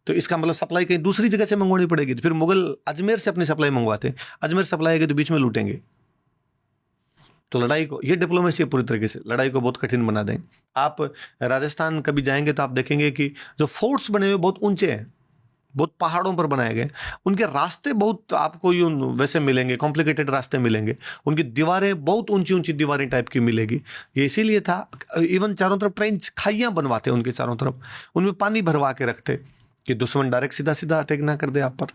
तो इसका मतलब सप्लाई कहीं दूसरी जगह से मंगवानी पड़ेगी। तो फिर मुगल अजमेर से अपनी सप्लाई मंगवाते, अजमेर सप्लाई आएगी तो बीच में लूटेंगे। तो लड़ाई को, ये डिप्लोमेसी है पूरी तरीके से, लड़ाई को बहुत कठिन बना दें। आप राजस्थान कभी जाएंगे तो आप देखेंगे कि जो फोर्ट्स बने हुए बहुत ऊंचे हैं, बहुत पहाड़ों पर बनाए गए, उनके रास्ते बहुत आपको यूं वैसे मिलेंगे, कॉम्प्लिकेटेड रास्ते मिलेंगे। उनकी दीवारें बहुत ऊंची ऊंची दीवारें टाइप की मिलेगी। ये इसीलिए था, इवन चारों तरफ ट्रेंच खाइयां बनवाते उनके चारों तरफ, उनमें पानी भरवा के रखते कि दुश्मन डायरेक्ट सीधा सीधा अटैक ना कर दे आप पर।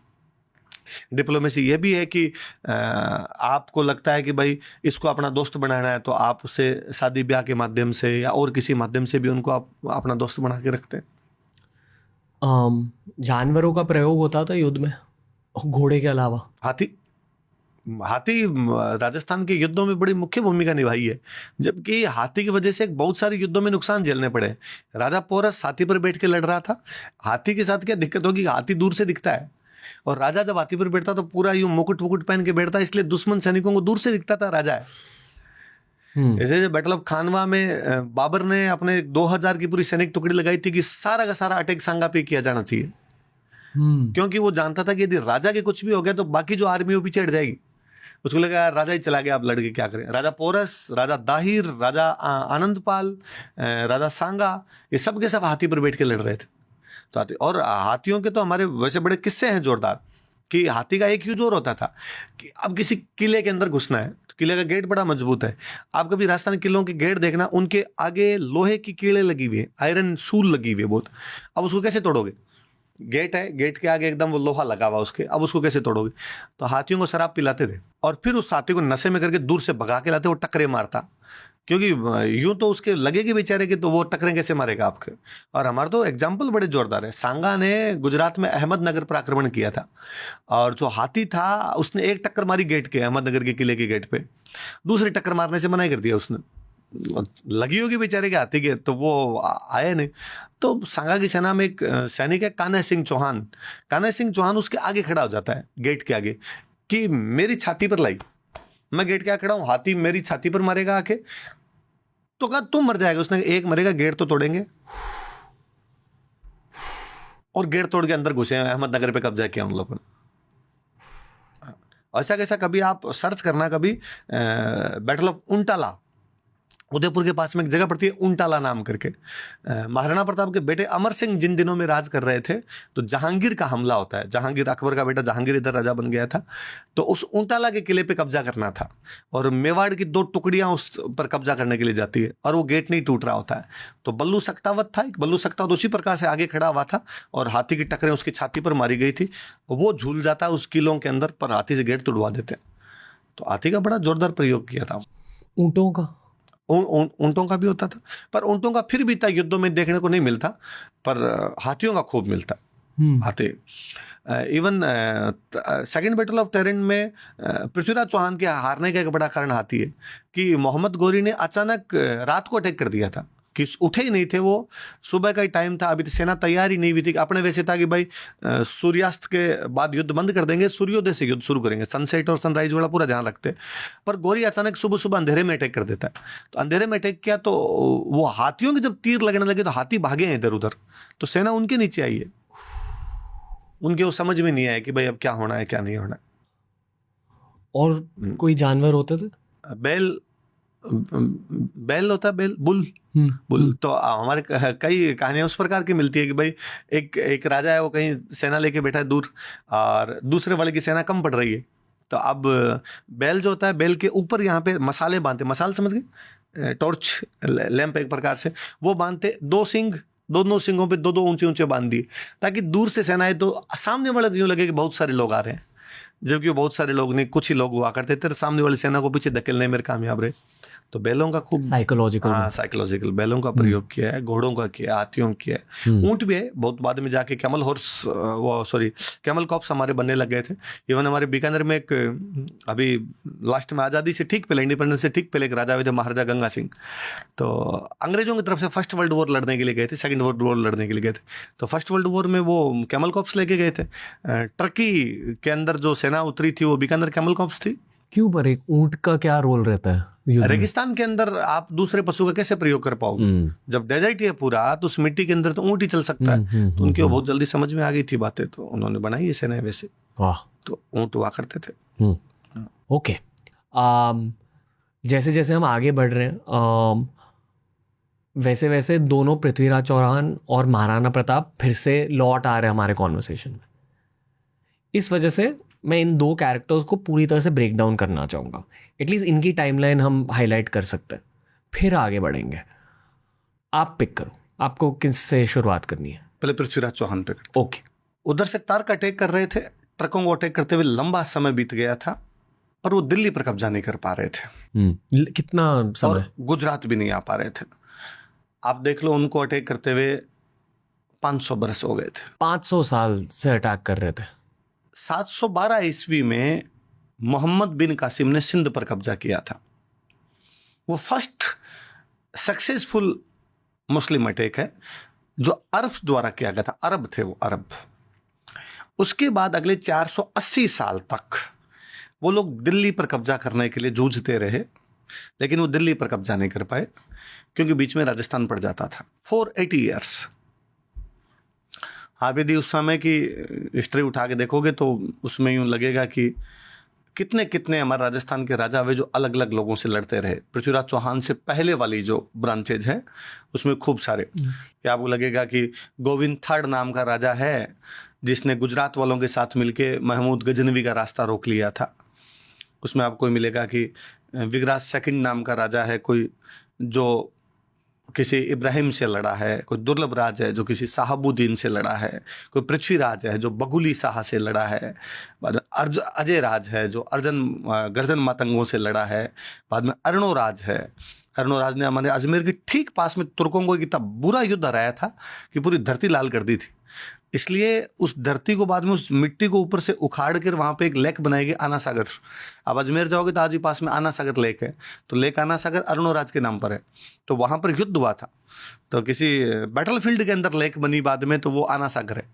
डिप्लोमेसी ये भी है कि आपको लगता है कि भाई इसको अपना दोस्त बनाना है तो आप उससे शादी ब्याह के माध्यम से या और किसी माध्यम से भी उनको आप अपना दोस्त बना के रखते हैं। जानवरों का प्रयोग होता था युद्ध में घोड़े के अलावा? हाथी राजस्थान के युद्धों में बड़ी मुख्य भूमिका निभाई है, जबकि हाथी की वजह से बहुत सारे युद्धों में नुकसान झेलने पड़े। राजा पोरस हाथी पर बैठ के लड़ रहा था। हाथी के साथ क्या दिक्कत होगी, हाथी दूर से दिखता है, और राजा जब हाथी पर बैठता तो पूरा यूं मुकुट वुकुट पहन के बैठता, इसलिए दुश्मन सैनिकों को दूर से दिखता था राजा है। जैसे बैटल ऑफ खानवा में बाबर ने अपने 2000 की पूरी सैनिक टुकड़ी लगाई थी कि सारा का सारा अटैक सांगा पे किया जाना चाहिए, क्योंकि वो जानता था कि यदि राजा के कुछ भी हो गया तो बाकी जो आर्मी वो पीछे हट जाएगी। उसको लगा यार राजा ही चला गया, आप लड़के क्या करें। राजा पोरस, राजा दाहिर, राजा आनंदपाल, राजा सांगा, ये सब के सब हाथी पर बैठ के लड़ रहे थे। तो हाथी, और हाथियों के तो हमारे वैसे बड़े किस्से हैं जोरदार, कि हाथी का एक यूज और होता था कि अब किसी किले के अंदर घुसना है तो किले का गेट बड़ा मजबूत है। आप कभी राजस्थान किलों के गेट देखना, उनके आगे लोहे की कीड़े लगी हुई है, आयरन सूल लगी हुई है बहुत। अब उसको कैसे तोड़ोगे? गेट है, गेट के आगे एकदम वो लोहा लगा हुआ उसके, अब उसको कैसे तोड़ोगे? तो हाथियों को शराब पिलाते थे और फिर उस हाथी को नशे में करके दूर से भगा के लाते, वो टकरे मारता, क्योंकि यूं तो उसके लगेगी बेचारे के, तो वो टकरे कैसे मारेगा आपके। और हमारा तो एग्जाम्पल बड़े जोरदार है। सांगा ने गुजरात में अहमदनगर पर आक्रमण किया था, और जो हाथी था उसने एक टक्कर मारी गेट के, अहमदनगर के किले के गेट पे, दूसरी टक्कर मारने से मना कर दिया उसने, लगी होगी बेचारे के हाथी के, तो वो आए नहीं। तो सांगा की सेना में एक सैनिक है कान्हा सिंह चौहान, कान्हा सिंह चौहान उसके आगे खड़ा हो जाता है, गेट के आगे, कि मेरी छाती पर लाई, मैं गेट के आगे खड़ा हूं, हाथी मेरी छाती पर मारेगा आके, तो कहा तुम मर जाएगा। उसने एक मरेगा, गेट तो तोड़ेंगे, और गेट तोड़ के अंदर घुसे, अहमदनगर पे कब्जा किया उन लोगों ने। ऐसा कैसा कभी आप सर्च करना, कभी बैटल ऑफ उंटाला, उदयपुर के पास में एक जगह पड़ती है उंटाला नाम करके। महाराणा प्रताप के बेटे अमर सिंह जिन दिनों में राज कर रहे थे तो जहांगीर का हमला होता है। जहांगीर, अकबर का बेटा जहांगीर इधर राजा बन गया था, तो उस उंटाला के किले पे कब्जा करना था, और मेवाड़ की 2 टुकड़ियां उस पर कब्जा करने के लिए जाती है, और वो गेट नहीं टूट रहा होता है। तो बल्लू सक्तावत था, एक बल्लू सक्तावत उसी प्रकार से आगे खड़ा हुआ था, और हाथी की टक्करें उसकी छाती पर मारी गई थी, वो झूल जाता उस किलों के अंदर, पर हाथी से गेट तोड़वा देते। तो हाथी का बड़ा जोरदार प्रयोग किया था। ऊंटों का, ऊंटों का भी होता था, पर ऊंटों का फिर भी था युद्धों में देखने को नहीं मिलता, पर हाथियों का खूब मिलता। हाथी इवन सेकंड बैटल ऑफ टेरिन में पृथ्वीराज चौहान के हारने का एक बड़ा कारण हाथी है, कि मोहम्मद गौरी ने अचानक रात को अटैक कर दिया था, कि उठे ही नहीं थे वो, सुबह का ही टाइम था, अभी तो सेना तैयार ही नहीं हुई थी। अपने वैसे था कि भाई सूर्यास्त के बाद युद्ध बंद कर देंगे, सूर्योदय से युद्ध शुरू करेंगे, सनसेट और सनराइज वाला पूरा ध्यान रखते। पर गौरी अचानक सुबह सुबह अंधेरे में अटैक कर देता है। तो अंधेरे में अटैक किया तो वो हाथियों के जब तीर लगने लगे तो हाथी भागे हैं इधर उधर, तो सेना उनके नीचे आई है। उनके वो समझ में नहीं आया कि भाई अब क्या होना है क्या नहीं होना। और कोई जानवर होते थे? बैल होता है, बैल, बुल। तो हमारे कई कहानियां उस प्रकार की मिलती है कि भाई एक राजा है, वो कहीं सेना लेके बैठा है दूर, और दूसरे वाले की सेना कम पड़ रही है, तो अब बैल जो होता है, बैल के ऊपर यहाँ पे मसाले बांधते, मसाल समझ गए, टॉर्च लैंप एक प्रकार से, वो बांधते, दो सिंग, दोनों सिंगों पे दो दो ऊंचे ऊंचे बांध दिए, ताकि दूर से सेना आए तो सामने वाले को यूं लगे कि बहुत सारे लोग आ रहे हैं, जबकि वो बहुत सारे लोग नहीं, कुछ ही लोग हुआ करते थे, सामने वाली सेना को पीछे धकेलने में कामयाब रहे। तो बैलों का खूब साइकोलॉजिकल बैलों का प्रयोग किया है, घोड़ों का किया, हाथियों का किया है, ऊंट भी है, बहुत बाद में जाके कैमल कॉप्स हमारे बनने लग गए थे। इवन हमारे बीकानेर में एक, अभी लास्ट में आज़ादी से ठीक पहले, इंडिपेंडेंस से ठीक पहले एक राजा हुए थे महाराजा गंगा सिंह, तो अंग्रेजों की तरफ से फर्स्ट वर्ल्ड वॉर लड़ने के लिए गए थे, सेकेंड वर्ल्ड वॉर लड़ने के लिए गए थे। तो फर्स्ट वर्ल्ड वॉर में वो कैमल कॉप्स लेके गए थे, टर्की के अंदर जो सेना उतरी थी वो बीकानेर कैमल कॉप्स थी। क्यों? पर एक ऊंट का क्या रोल रहता है? रेगिस्तान के अंदर आप दूसरे पशु का कैसे प्रयोग कर पाओगे? जब डेजर्ट ही है पूरा, तो उस मिट्टी के अंदर तो ऊंट ही चल सकता है। तो उनकी बहुत जल्दी समझ में आ गई थी बातें, तो उन्होंने बनाई है सेना वैसे। वाह। तो ऊंट हुआ करते थे। ओके, जैसे जैसे हम आगे बढ़ रहे हैं, वैसे वैसे दोनों पृथ्वीराज चौहान और महाराणा प्रताप फिर से लौट आ रहे हैं हमारे कॉन्वर्सेशन में। इस वजह से मैं इन दो कैरेक्टर्स को पूरी तरह से ब्रेक डाउन करना चाहूँगा। एटलीस्ट इनकी टाइमलाइन हम हाईलाइट कर सकते हैं, फिर आगे बढ़ेंगे। आप पिक करो, आपको किस से शुरुआत करनी है? पहले पृथ्वीराज चौहान पे। ओके। उधर से टर्क अटैक कर रहे थे, ट्रकों को अटैक करते हुए लंबा समय बीत गया था, पर वो दिल्ली पर कब्जा नहीं कर पा रहे थे। कितना समय? और गुजरात भी नहीं आ पा रहे थे। आप देख लो, उनको अटैक करते हुए 500 बरस हो गए थे। 500 साल से अटैक कर रहे थे। 712 ईस्वी में मोहम्मद बिन कासिम ने सिंध पर कब्जा किया था। वो फर्स्ट सक्सेसफुल मुस्लिम अटैक है जो अरब द्वारा किया गया था। अरब थे वो, अरब। उसके बाद अगले 480 साल तक वो लोग दिल्ली पर कब्जा करने के लिए जूझते रहे, लेकिन वो दिल्ली पर कब्जा नहीं कर पाए क्योंकि बीच में राजस्थान पड़ जाता था। 480 ईयर्स। आप यदि उस समय की हिस्ट्री उठा के देखोगे तो उसमें यूं लगेगा कि कितने कितने हमारे राजस्थान के राजा हुए जो अलग अलग लोगों से लड़ते रहे। पृथ्वीराज चौहान से पहले वाली जो ब्रांचेज हैं उसमें खूब सारे, क्या आपको लगेगा कि गोविंद थर्ड नाम का राजा है जिसने गुजरात वालों के साथ मिलके महमूद गजनवी का रास्ता रोक लिया था। उसमें आपको मिलेगा कि विगराज सेकंड नाम का राजा है कोई जो किसी इब्राहिम से लड़ा है, कोई दुर्लभ राज है जो किसी साहबुद्दीन से लड़ा है, कोई पृथ्वीराज है जो बगुली शाह से लड़ा है, बाद में अजय राज है जो गर्जन मातंगों से लड़ा है, बाद में अर्णोराज है। अर्णोराज ने हमारे अजमेर के ठीक पास में तुर्कों को इतना बुरा युद्ध हराया था कि पूरी धरती लाल कर दी थी। इसलिए उस धरती को बाद में उस मिट्टी को ऊपर से उखाड़ कर वहाँ पे एक लेक बनाएगी, आना सागर। अब अजमेर जाओगे तो आज ही पास में आना सागर लेक है, तो लेक आना सागर अर्णोराज के नाम पर है। तो वहाँ पर युद्ध हुआ था, तो किसी बैटलफील्ड के अंदर लेक बनी बाद में, तो वो आना सागर है।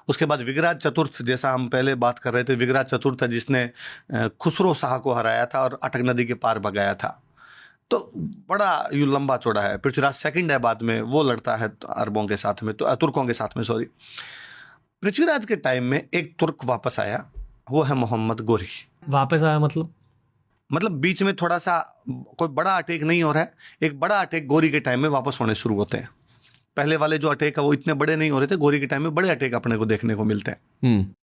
उसके बाद विगराज चतुर्थ, जैसा हम पहले बात कर रहे थे, विगराज चतुर्थ जिसने खुसरो शाह को हराया था और अटक नदी के पार भगाया था। तो बड़ा यूं लंबा चौड़ा है। पृथ्वीराज सेकंड है बाद में, वो लड़ता है अरबों के साथ में, तो तुर्कों के साथ में, सॉरी। पृथ्वीराज के टाइम में एक तुर्क वापस आया, वो है मोहम्मद गोरी। वापस आया मतलब बीच में थोड़ा सा कोई बड़ा अटैक नहीं हो रहा है, एक बड़ा अटैक गोरी के टाइम में वापस होने शुरू होते हैं। पहले वाले जो अटैक है वो इतने बड़े नहीं हो रहे थे, गोरी के टाइम में बड़े अटैक अपने को देखने को मिलते हैं।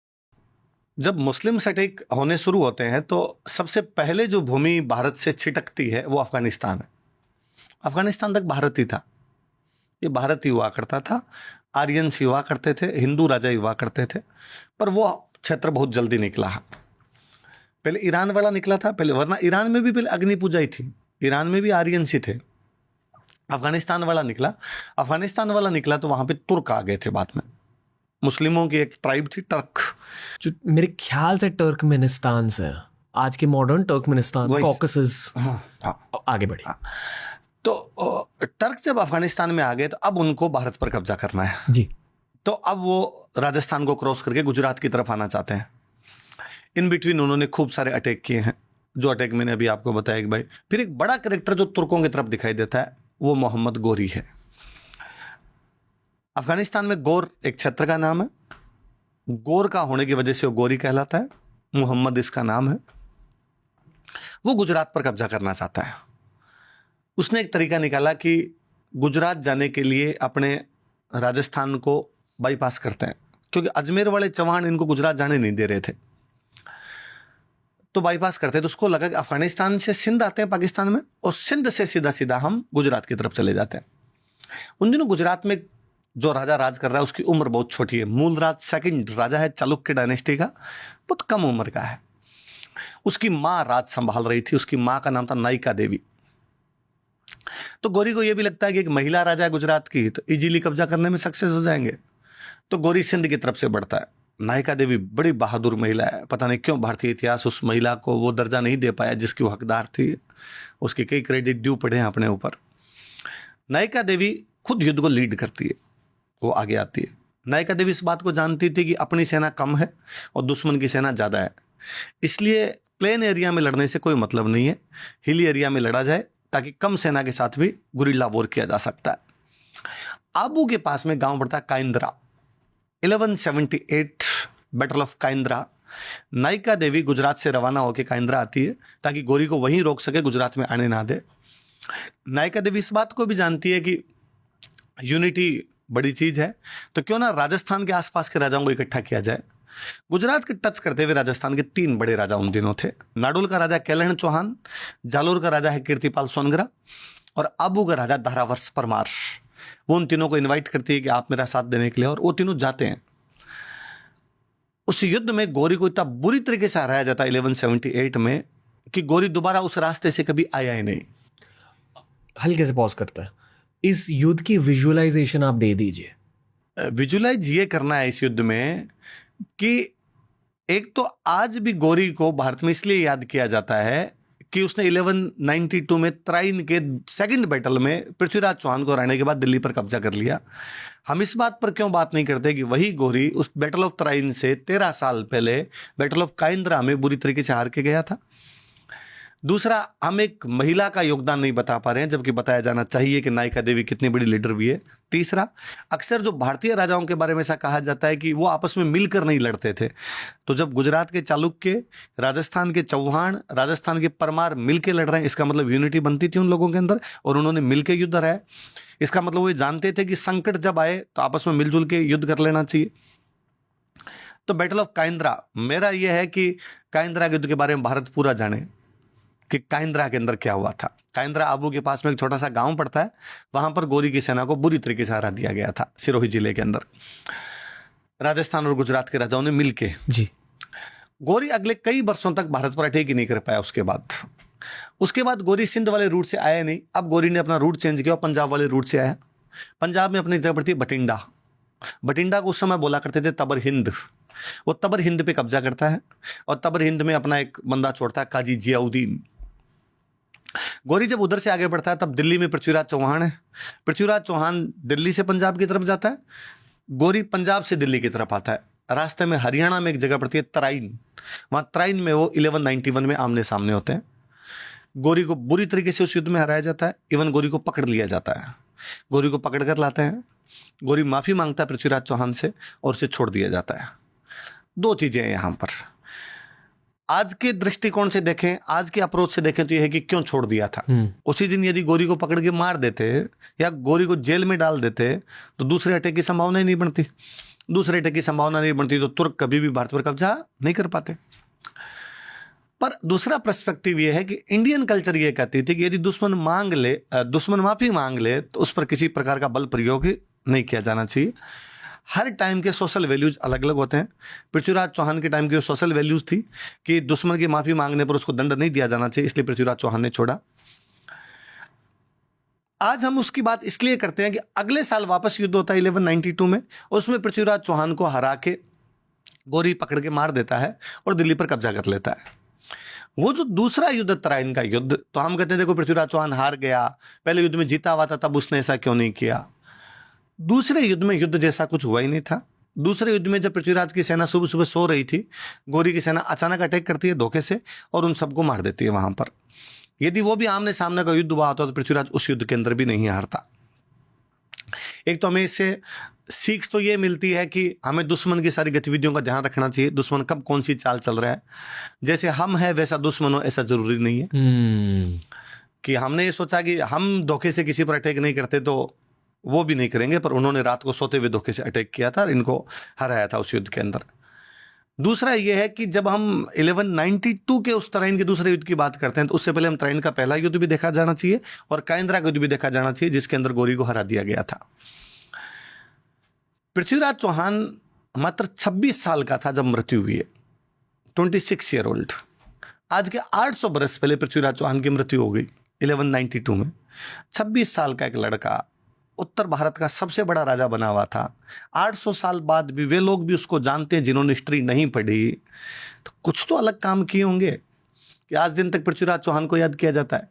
जब मुस्लिम अटैक होने शुरू होते हैं तो सबसे पहले जो भूमि भारत से छिटकती है वो अफगानिस्तान है। अफगानिस्तान तक भारत ही था, ये भारत ही हुआ करता था। आर्यंस ही हुआ करते थे, हिंदू राजा ही हुआ करते थे, पर वो क्षेत्र बहुत जल्दी निकला। पहले ईरान वाला निकला था पहले, वरना ईरान में भी पहले अग्नि पूजा ही थी, ईरान में भी आर्यंस ही थे। अफगानिस्तान वाला निकला तो वहां पे तुर्क आ गए थे बाद में। मुस्लिमों की एक ट्राइब थी टर्क, जो मेरे ख्याल से टर्कमेनिस्तान से, आज के मॉडर्न टर्कमेनिस्तान, कॉकसस। आगे बढ़े। तो टर्क जब अफगानिस्तान में आ गए तो अब उनको भारत पर कब्जा करना है जी। तो अब वो राजस्थान को क्रॉस करके गुजरात की तरफ आना चाहते हैं। इन बिटवीन उन्होंने खूब सारे अटैक किए हैं, जो अटैक मैंने अभी आपको बताया कि भाई। फिर एक बड़ा कैरेक्टर जो तुर्कों की तरफ दिखाई देता है वो मोहम्मद गोरी है। अफगानिस्तान में गोर एक क्षेत्र का नाम है, गोर का होने की वजह से वो गोरी कहलाता है, मोहम्मद इसका नाम है। वो गुजरात पर कब्जा करना चाहता है। उसने एक तरीका निकाला कि गुजरात जाने के लिए अपने राजस्थान को बाईपास करते हैं, क्योंकि अजमेर वाले चौहान इनको गुजरात जाने नहीं दे रहे थे। तो बाईपास करते हैं, तो उसको लगा कि अफगानिस्तान से सिंध आते हैं पाकिस्तान में, और सिंध से सीधा सीधा हम गुजरात की तरफ चले जाते हैं। उन दिनों गुजरात में जो राजा राज कर रहा है उसकी उम्र बहुत छोटी है। मूलराज सेकंड राजा है चालुक्य डायनेस्टी का, बहुत कम उम्र का है। उसकी माँ राज संभाल रही थी, उसकी माँ का नाम था नायिका देवी। तो गौरी को यह भी लगता है कि एक महिला राजा है गुजरात की, तो इजीली कब्जा करने में सक्सेस हो जाएंगे। तो गौरी सिंध की तरफ से बढ़ता है। नायिका देवी बड़ी बहादुर महिला है, पता नहीं क्यों भारतीय इतिहास उस महिला को वो दर्जा नहीं दे पाया जिसकी वो हकदार थी। उसके कई क्रेडिट ड्यू पड़े हैं अपने ऊपर। नायिका देवी खुद युद्ध को लीड करती है, वो आगे आती है। नायिका देवी इस बात को जानती थी कि अपनी सेना कम है और दुश्मन की सेना ज़्यादा है, इसलिए प्लेन एरिया में लड़ने से कोई मतलब नहीं है, हिली एरिया में लड़ा जाए ताकि कम सेना के साथ भी गुरिल्ला वॉर किया जा सकता है। आबू के पास में गांव पड़ता है काइंद्रा। 1178 बैटल ऑफ काइंद्रा। नायिका देवी गुजरात से रवाना होकर काइंद्रा आती है ताकि गौरी को वहीं रोक सके, गुजरात में आने ना दे। नायिका देवी इस बात को भी जानती है कि यूनिटी बड़ी चीज है, तो क्यों ना राजस्थान के आसपास के राजाओं को इकट्ठा किया जाए। गुजरात के टच करते हुए राजस्थान के 3 बड़े राजा उन दिनों थे। नाडोल का राजा कैलहण चौहान, जालोर का राजा है कीर्तिपाल सोनगरा, और आबू का राजा धारावर्ष परमार। वो उन तीनों को इनवाइट करती है कि आप मेरा साथ देने के लिए, और वो तीनों जाते हैं। उस युद्ध में गौरी को इतना बुरी तरीके से हराया जाता है 1178 में कि गौरी दोबारा उस रास्ते से कभी आया ही नहीं। हल्के से पॉज करता है, इस युद्ध की विजुअलाइजेशन आप दे दीजिए। विजुअलाइज ये करना है इस युद्ध में कि एक तो आज भी गौरी को भारत में इसलिए याद किया जाता है कि उसने 1192 में त्राइन के सेकंड बैटल में पृथ्वीराज चौहान को हराने के बाद दिल्ली पर कब्जा कर लिया। हम इस बात पर क्यों बात नहीं करते कि वही गौरी उस बैटल ऑफ त्राइन से 13 साल पहले बैटल ऑफ काइंद्रा में बुरी तरीके से हार के गया था। दूसरा, हम एक महिला का योगदान नहीं बता पा रहे हैं, जबकि बताया जाना चाहिए कि नायिका देवी कितनी बड़ी लीडर भी है। तीसरा, अक्सर जो भारतीय राजाओं के बारे में ऐसा कहा जाता है कि वो आपस में मिलकर नहीं लड़ते थे, तो जब गुजरात के चालुक्य, राजस्थान के चौहान, राजस्थान के परमार मिलकर लड़ रहे हैं, इसका मतलब यूनिटी बनती थी उन लोगों के अंदर, और उन्होंने मिलकर युद्ध हराया। इसका मतलब वो जानते थे कि संकट जब आए तो आपस में मिलजुल के युद्ध कर लेना चाहिए। तो बैटल ऑफ काइंद्रा, मेरा यह है कि काइंद्रा युद्ध के बारे में भारत पूरा जाने कि काइंद्रा के अंदर क्या हुआ था। काइंद्रा आबू के पास में एक छोटा सा गांव पड़ता है, वहां पर गौरी की सेना को बुरी तरीके से हरा दिया गया था। सिरोही जिले के अंदर राजस्थान और गुजरात के राजाओं ने मिलके जी। गौरी अगले कई वर्षों तक भारत पर अटैक ही नहीं कर पाया। उसके बाद गौरी सिंध वाले रूट से आया नहीं। अब गौरी ने अपना रूट चेंज किया और पंजाब वाले रूट से आया। पंजाब में अपनी जगह पड़ती है बठिंडा। बठिंडा को उस समय बोला करते थे तबर हिंद। वो तबर हिंद पे कब्जा करता है और तबर हिंद में अपना एक बंदा छोड़ता है, काजी जियाउद्दीन। गौरी जब उधर से आगे बढ़ता है तब दिल्ली में पृथ्वीराज चौहान है। पृथ्वीराज चौहान दिल्ली से पंजाब की तरफ जाता है, गौरी पंजाब से दिल्ली की तरफ आता है। रास्ते में हरियाणा में एक जगह पड़ती है तराइन, वहां तराइन में वो 1191 में आमने सामने होते हैं। गौरी को बुरी तरीके से उस युद्ध में हराया जाता है। इवन गौरी को पकड़ लिया जाता है। गौरी को पकड़ कर लाते हैं। गौरी माफी मांगता है पृथ्वीराज चौहान से और उसे छोड़ दिया जाता है। 2 चीजें हैं यहां पर। आज के दृष्टिकोण से देखें, आज के अप्रोच से देखें तो यह है कि क्यों छोड़ दिया था। उसी दिन यदि गौरी को पकड़ के मार देते या गौरी को जेल में डाल देते तो दूसरे अटैक की संभावना ही नहीं बनती। दूसरे अटैक की संभावना नहीं बनती तो तुर्क कभी भी भारत पर कब्जा नहीं कर पाते। पर दूसरा पर्सपेक्टिव यह है कि इंडियन कल्चर यह कहती थी कि यदि दुश्मन माफी मांग ले तो उस पर किसी प्रकार का बल प्रयोग नहीं किया जाना चाहिए। हर टाइम के सोशल वैल्यूज अलग अलग होते हैं। पृथ्वीराज चौहान के टाइम की सोशल वैल्यूज थी कि दुश्मन की माफी मांगने पर उसको दंड नहीं दिया जाना चाहिए, इसलिए पृथ्वीराज चौहान ने छोड़ा। आज हम उसकी बात इसलिए करते हैं कि अगले साल वापस युद्ध होता है 1192 में, उसमें पृथ्वीराज चौहान को हरा के गौरी पकड़ के मार देता है और दिल्ली पर कब्जा कर लेता है। वो जो दूसरा युद्ध तराइन का युद्ध, तो हम कहते हैं देखो पृथ्वीराज चौहान हार गया, पहले युद्ध में जीता हुआ था तब उसने ऐसा क्यों नहीं किया। दूसरे युद्ध में युद्ध जैसा कुछ हुआ ही नहीं था। दूसरे युद्ध में जब पृथ्वीराज की सेना सुबह सुबह सो रही थी, गौरी की सेना अचानक अटैक करती है धोखे से और उन सबको मार देती है वहां पर। यदि वो भी आमने सामने का युद्ध हुआ होता तो पृथ्वीराज उस युद्ध के अंदर भी नहीं हारता। एक तो हमें इससे सीख तो ये मिलती है कि हमें दुश्मन की सारी गतिविधियों का ध्यान रखना चाहिए। दुश्मन कब कौन सी चाल चल रहा है, जैसे हम है वैसा दुश्मन हो ऐसा जरूरी नहीं है। कि हमने ये सोचा कि हम धोखे से किसी पर अटैक नहीं करते तो वो भी नहीं करेंगे, पर उन्होंने रात को सोते हुए धोखे से अटैक किया था और इनको हराया था उस युद्ध के अंदर। दूसरा ये है कि जब हम 1192 के उस तराइन के दूसरे युद्ध की बात करते हैं तो उससे पहले हम तराइन का पहला युद्ध भी देखा जाना चाहिए और काइंद्रा का युद्ध भी देखा जाना चाहिए, जिसके अंदर गोरी को हरा दिया गया था। पृथ्वीराज चौहान मात्र 26 साल का था जब मृत्यु हुई है, 26 ईयर ओल्ड। आज के 800 बरस पहले पृथ्वीराज चौहान की मृत्यु हो गई 1192 में। 26 साल का एक लड़का उत्तर भारत का सबसे बड़ा राजा बना हुआ था। 800 साल बाद भी वे लोग भी उसको जानते हैं जिन्होंने हिस्ट्री नहीं पढ़ी, तो कुछ तो अलग काम किए होंगे कि आज दिन तक पृथ्वीराज चौहान को याद किया जाता है।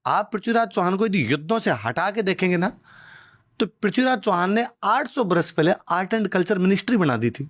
आप पृथ्वीराज चौहान को यदि युद्धों से हटा के देखेंगे ना, तो पृथ्वीराज चौहान ने 800 बरस पहले आर्ट एंड कल्चर मिनिस्ट्री बना दी थी।